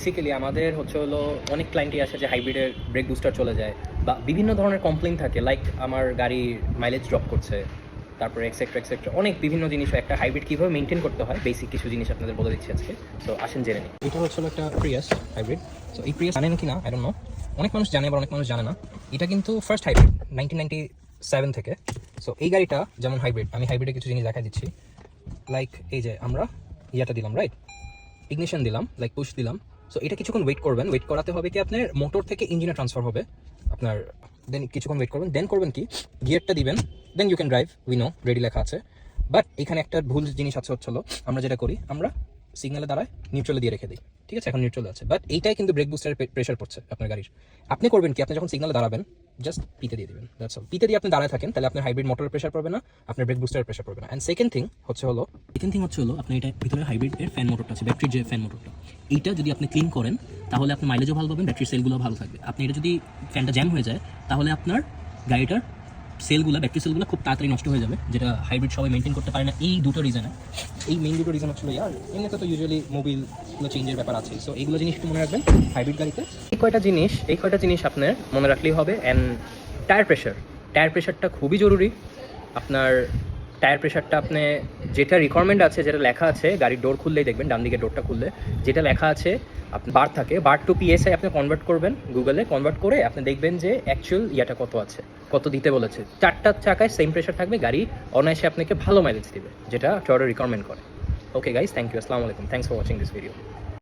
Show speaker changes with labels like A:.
A: Basically আমাদের হচ্ছে হলো অনেক ক্লায়েন্টই আসে যে হাইব্রিডের ব্রেক বুস্টার চলে যায় বা বিভিন্ন ধরনের কমপ্লেইন থাকে, লাইক আমার গাড়ি মাইলেজ ড্রপ করছে, তারপরে এক্সেট্রা এক্সেট্রা অনেক বিভিন্ন জিনিস। একটা হাইব্রিড কীভাবে মেনটেন করতে হয় বেসিক কিছু জিনিস আপনাদের বলে দিচ্ছি আজকে। সো আসেন জেনে নিই। এটা হচ্ছে একটা প্রিয়াস হাইব্রিড। সো এই প্রিয়াস জানেন কি না আই ডোন্ট নো, অনেক মানুষ জানে আবার অনেক মানুষ জানে না। এটা কিন্তু ফার্স্ট হাইব্রিড 1997 থেকে। সো এই গাড়িটা যেমন হাইব্রিড, আমি হাইব্রিডে কিছু জিনিস দেখা দিচ্ছি। লাইক এই যে আমরা ইয়াটা দিলাম, রাইট, ইগনিশন দিলাম, লাইক পুশ দিলাম। সো এটা কিছুক্ষণ ওয়েট করবেন, ওয়েট করাতে হবে কি আপনার মোটর থেকে ইঞ্জিনে ট্রান্সফার হবে আপনার, দেন কিছুক্ষণ ওয়েট করবেন, দেন করবেন কি গিয়ারটা দিবেন, then you can drive, we no ready লেখা আছে। বাট এখানে একটা ভুল জিনিস আছে, হচ্ছিলো আমরা যেটা করি আমরা সিগনালে দাঁড়ায় নিউট্রালে দিয়ে রেখে দিই, ঠিক আছে, এখন নিউট্রালে আছে, বাট এইটাই কিন্তু ব্রেক বুস্টারের প্রেশার পড়ছে আপনার গাড়ির। আপনি করবেন কি, আপনি যখন সিগনালে দাঁড়াবেন জাস্ট পিতে দিয়ে দিবেন, দ্যাটস অল। পিতে দিয়ে আপনি দাঁড়ায় থাকেন, তাহলে আপনার হাইব্রিড মোটরের প্রেশার পড়বে না, আপনার ব্রেক বুস্টারের প্রেশার পড়বে না। অ্যান্ড সেকেন্ড থিং হচ্ছে হলো আপনি এটা ভিতরে হাইব্রিডের ফ্যান মোটরটা আছে, ব্যাটারির যে ফ্যান মোটরটা, এইটা যদি আপনি ক্লিন করেন তাহলে আপনার মাইলেজও ভালো পাবেন, ব্যাটারির সেলগুলো ভালো থাকবে। আপনি এটা যদি ফ্যানটা জ্যাম হয়ে যায় তাহলে আপনার গাড়িটার সেলগুলো, ব্যাটারি সেলগুলো খুব তাড়াতাড়ি নষ্ট হয়ে যাবে, যেটা হাইব্রিড সবাই মেনটেন করতে পারে না। এই দুটো রিজনে, এই মেইন দুটো রিজন হচ্ছিল ইয়ার। এমনিতে তো ইউজুয়ালি মোবিলগুলো চেঞ্জের ব্যাপার আছে। সো এইগুলো জিনিস একটু মনে রাখবেন হাইব্রিড গাড়িতে। এই কয়টা জিনিস আপনার মনে রাখলেই হবে। অ্যান্ড টায়ার প্রেশারটা খুবই জরুরি। আপনার টায়ার প্রেশারটা আপনি যেটা রিকোয়ারমেন্ট আছে, যেটা লেখা আছে, গাড়ির ডোর খুললেই দেখবেন ডান দিকে ডোরটা খুললে যেটা লেখা আছে আপনি বার থাকে, বার টু পিএসআই আপনি কনভার্ট করবেন, গুগলে কনভার্ট করে আপনি দেখবেন যে অ্যাকচুয়াল ইয়াটা কত আছে, কত দিতে বলেছে। 4টা চাকায় সেম প্রেশার থাকবে, গাড়ি অনায়াসে আপনাকে ভালো মাইলেজ দিবে, যেটা টয়োটা রিকমেন্ড করে। ওকে গাইস, থ্যাংক ইউ, আসসালামু আলাইকুম, thanks for watching this video.